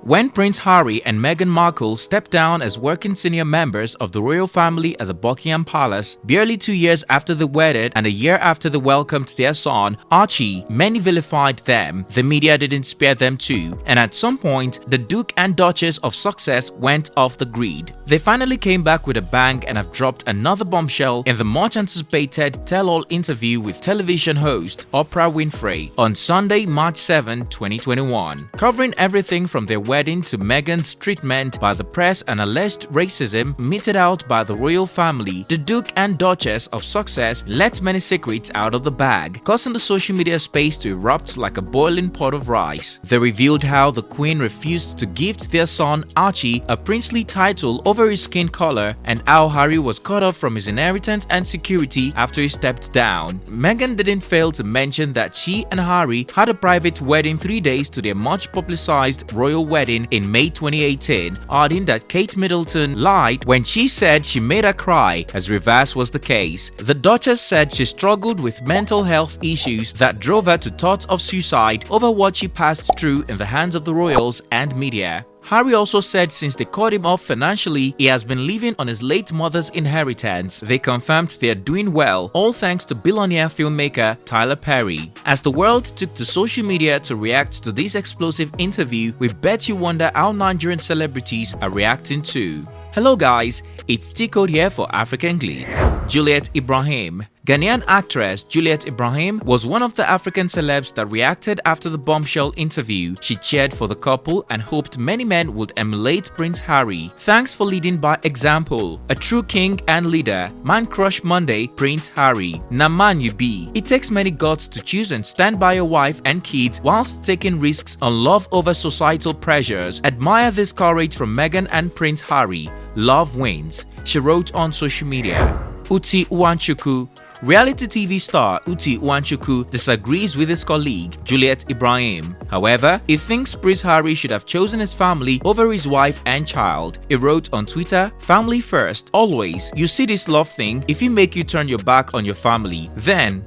When Prince Harry and Meghan Markle stepped down as working senior members of the royal family at the Buckingham Palace, barely 2 years after they wedded and a year after they welcomed their son, Archie, many vilified them. The media didn't spare them too, and at some point, the Duke and Duchess of Success went off the grid. They finally came back with a bang and have dropped another bombshell in the much-anticipated tell-all interview with television host Oprah Winfrey on Sunday, March 7, 2021. Covering everything from their wedding to Meghan's treatment by the press and alleged racism meted out by the royal family, the Duke and Duchess of Success let many secrets out of the bag, causing the social media space to erupt like a boiling pot of rice. They revealed how the Queen refused to gift their son Archie a princely title over his skin color and how Harry was cut off from his inheritance and security after he stepped down. Meghan didn't fail to mention that she and Harry had a private wedding 3 days to their much publicized royal wedding in May 2018, adding that Kate Middleton lied when she said she made her cry, as reverse was the case. The Duchess said she struggled with mental health issues that drove her to thoughts of suicide over what she passed through in the hands of the royals and media. Harry also said since they cut him off financially, he has been living on his late mother's inheritance. They confirmed they are doing well, all thanks to billionaire filmmaker Tyler Perry. As the world took to social media to react to this explosive interview, we bet you wonder how Nigerian celebrities are reacting too. Hello guys, it's TCode here for African Glitz. Juliet Ibrahim. Ghanaian actress Juliet Ibrahim was one of the African celebs that reacted after the bombshell interview. She cheered for the couple and hoped many men would emulate Prince Harry. Thanks for leading by example. A true king and leader. Man crush Monday, Prince Harry. Na man you be. It takes many guts to choose and stand by your wife and kids whilst taking risks on love over societal pressures. Admire this courage from Meghan and Prince Harry. Love wins, she wrote on social media. Uti Nwachukwu. Reality TV star Uti Nwachukwu disagrees with his colleague Juliet Ibrahim. However, he thinks Prince Harry should have chosen his family over his wife and child. He wrote on Twitter, "Family first, always. You see this love thing, if it make you turn your back on your family, then,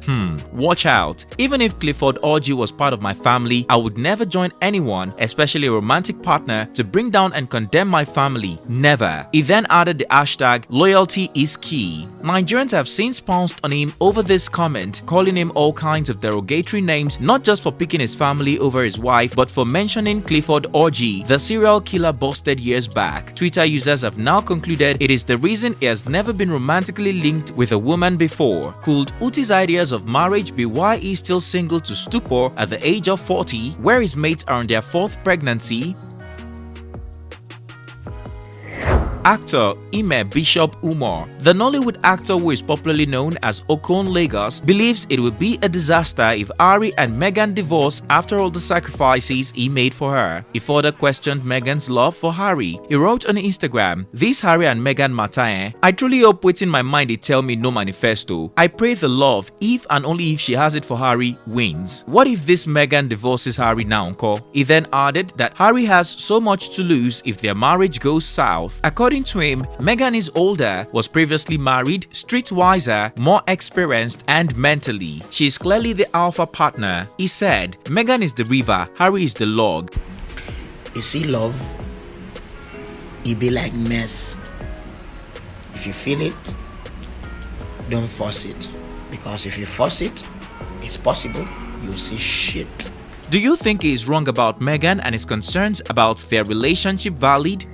watch out. Even if Clifford Orji was part of my family, I would never join anyone, especially a romantic partner, to bring down and condemn my family. Never." He then added the hashtag, "Loyalty is key." Nigerians have since pounced on him over this comment, calling him all kinds of derogatory names, not just for picking his family over his wife, but for mentioning Clifford Orji, the serial killer busted years back. Twitter users have now concluded it is the reason he has never been romantically linked with a woman before. Could Uti's ideas of marriage be why he's still single to stupor at the age of 40, where his mates are on their 4th pregnancy? Actor Ime Bishop Umoh. The Nollywood actor who is popularly known as Okon Lagos believes it would be a disaster if Harry and Meghan divorce after all the sacrifices he made for her. He further questioned Meghan's love for Harry. He wrote on Instagram, "This Harry and Meghan matter, I truly hope within my mind they tell me no manifesto. I pray the love, if and only if she has it for Harry, wins. What if this Meghan divorces Harry now, uncle?" He then added that Harry has so much to lose if their marriage goes south. According to him, Meghan is older, was previously married, streetwiser, more experienced, and mentally. She is clearly the alpha partner. He said, "Meghan is the river, Harry is the log." You see, love, it be like mess. If you feel it, don't force it. Because if you force it, it's possible you'll see shit. Do you think he is wrong about Meghan and his concerns about their relationship valid?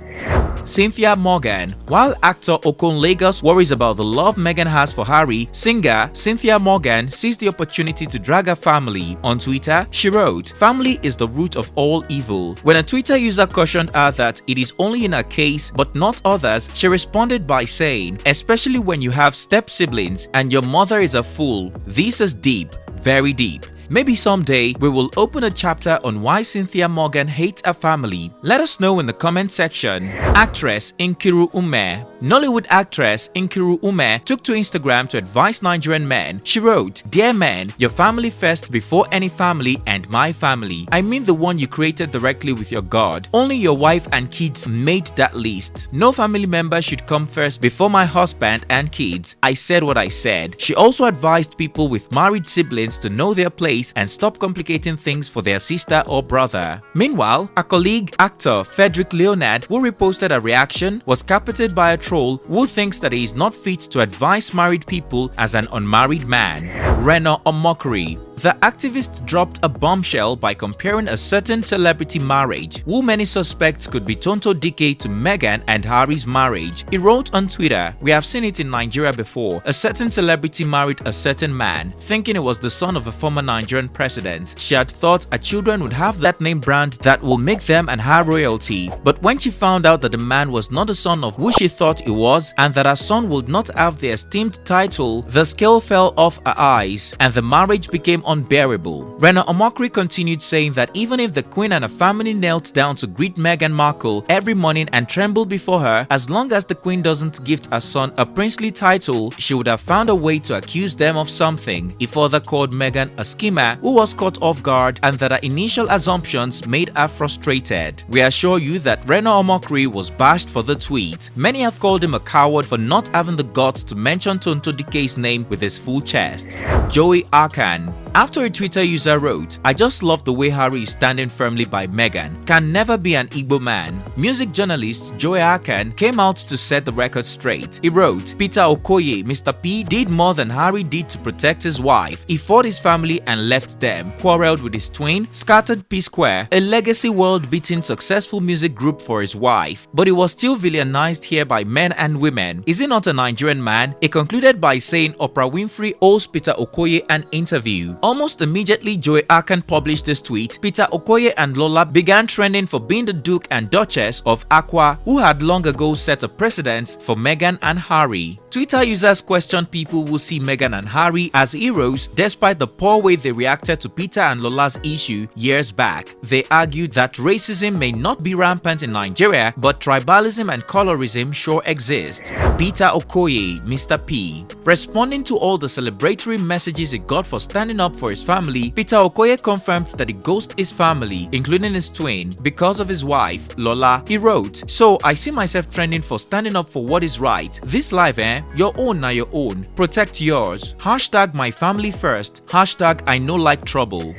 Cynthia Morgan. While actor Okon Lagos worries about the love Meghan has for Harry, singer Cynthia Morgan sees the opportunity to drag her family. On Twitter, she wrote, "Family is the root of all evil." When a Twitter user cautioned her that it is only in her case but not others, she responded by saying, "Especially when you have step-siblings and your mother is a fool. This is deep, very deep." Maybe someday we will open a chapter on why Cynthia Morgan hates her family. Let us know in the comment section. Actress NKIRU Umoh. Nollywood actress NKIRU Umoh took to Instagram to advise Nigerian men. She wrote, "Dear men, your family first before any family and my family. I mean the one you created directly with your God. Only your wife and kids made that list. No family member should come first before my husband and kids. I said what I said." She also advised people with married siblings to know their place place and stop complicating things for their sister or brother. Meanwhile, a colleague, actor Frederick Leonard, who reposted a reaction, was carpeted by a troll who thinks that he is not fit to advise married people as an unmarried man. Reno Omokri. The activist dropped a bombshell by comparing a certain celebrity marriage, who many suspects could be Tonto Dike, to Meghan and Harry's marriage. He wrote on Twitter, "We have seen it in Nigeria before. A certain celebrity married a certain man, thinking it was the son of a former Nigerian president. She had thought her children would have that name brand that will make them and her royalty. But when she found out that the man was not the son of who she thought he was, and that her son would not have the esteemed title, the scale fell off her eyes, and the marriage became unbearable." Reno Omokri continued saying that even if the Queen and her family knelt down to greet Meghan Markle every morning and trembled before her, as long as the Queen doesn't gift her son a princely title, she would have found a way to accuse them of something. He further called Meghan a schemer who was caught off guard, and that her initial assumptions made her frustrated. We assure you that Reno Omokri was bashed for the tweet. Many have called him a coward for not having the guts to mention Tonto Dike's name with his full chest. Joey Akan. After a Twitter user wrote, "I just love the way Harry is standing firmly by Meghan. Can never be an Igbo man." Music journalist Joey Akan came out to set the record straight. He wrote, "Peter Okoye, Mr. P, did more than Harry did to protect his wife. He fought his family and left them, quarreled with his twin, scattered P-Square, a legacy world-beating successful music group, for his wife. But he was still villainized here by men and women. Is he not a Nigerian man?" He concluded by saying Oprah Winfrey owes Peter Okoye an interview. Almost immediately Joey Akan published this tweet, Peter Okoye and Lola began trending for being the Duke and Duchess of Aqua, who had long ago set a precedent for Meghan and Harry. Twitter users questioned people who see Meghan and Harry as heroes despite the poor way they reacted to Peter and Lola's issue years back. They argued that racism may not be rampant in Nigeria, but tribalism and colorism sure exist. Peter Okoye, Mr. P. Responding to all the celebratory messages he got for standing up for his family, Peter Okoye confirmed that he ghosted his family, including his twin, because of his wife, Lola. He wrote, "So I see myself trending for standing up for what is right. This life, your own na your own. Protect yours. Hashtag my family first. Hashtag I no like trouble."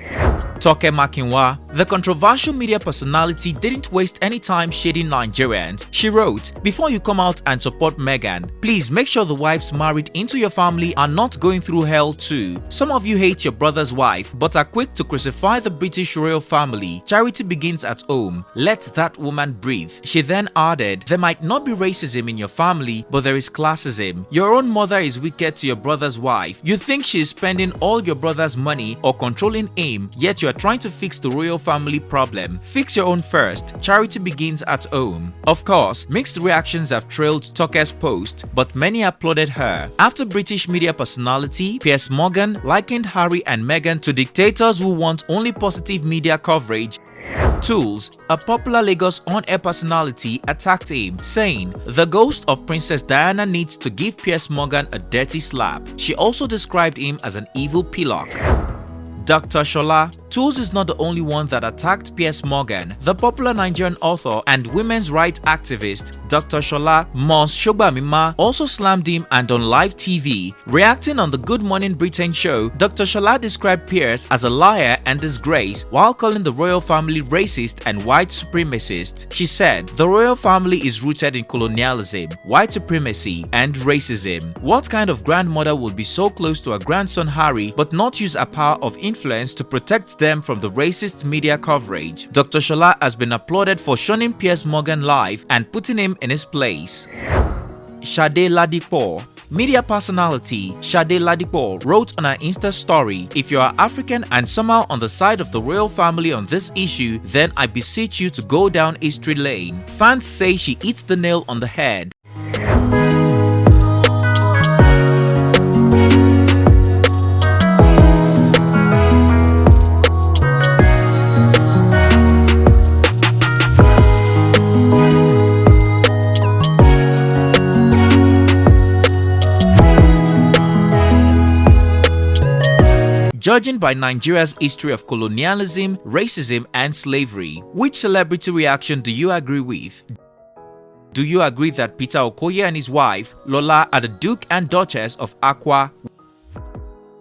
Toke Makinwa. The controversial media personality didn't waste any time shading Nigerians. She wrote, "Before you come out and support Meghan, please make sure the wives married into your family are not going through hell too. Some of you hate your brother's wife but are quick to crucify the British royal family. Charity begins at home. Let that woman breathe." She then added, "There might not be racism in your family, but there is classism. Your own mother is wicked to your brother's wife. You think she is spending all your brother's money or controlling him, yet you are trying to fix the royal family problem. Fix your own first. Charity begins at home." Of course, mixed reactions have trailed Toke's post, but many applauded her. After British media personality Piers Morgan likened Harry and Meghan to dictators who want only positive media coverage, Toolz, a popular Lagos on-air personality, attacked him, saying, "The ghost of Princess Diana needs to give Piers Morgan a dirty slap." She also described him as an evil pillock. Dr. Shola. Toolz is not the only one that attacked Piers Morgan. The popular Nigerian author and women's rights activist Dr. Shola MOS-SHOGBAMIMU also slammed him, and on live TV. Reacting on the Good Morning Britain show, Dr. Shola described Piers as a liar and disgrace while calling the royal family racist and white supremacist. She said, "The royal family is rooted in colonialism, white supremacy, and racism. What kind of grandmother would be so close to her grandson Harry but not use her power of influence to protect them from the racist media coverage?" Dr. Shola has been applauded for shunning Piers Morgan live and putting him in his place. Sade LADIPO. Media personality Sade LADIPO wrote on her Insta story, "If you are African and somehow on the side of the royal family on this issue, then I beseech you to go down history lane." Fans say she hits the nail on the head. Judging by Nigeria's history of colonialism, racism, and slavery, which celebrity reaction do you agree with? Do you agree that Peter Okoye and his wife, Lola, are the Duke and Duchess of Aqua?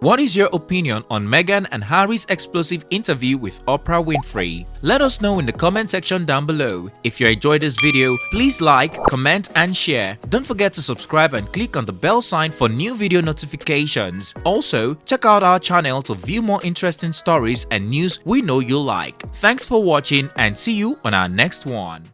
What is your opinion on Meghan and Harry's explosive interview with Oprah Winfrey? Let us know in the comment section down below. If you enjoyed this video, please like, comment and share. Don't forget to subscribe and click on the bell sign for new video notifications. Also, check out our channel to view more interesting stories and news we know you'll like. Thanks for watching and see you on our next one.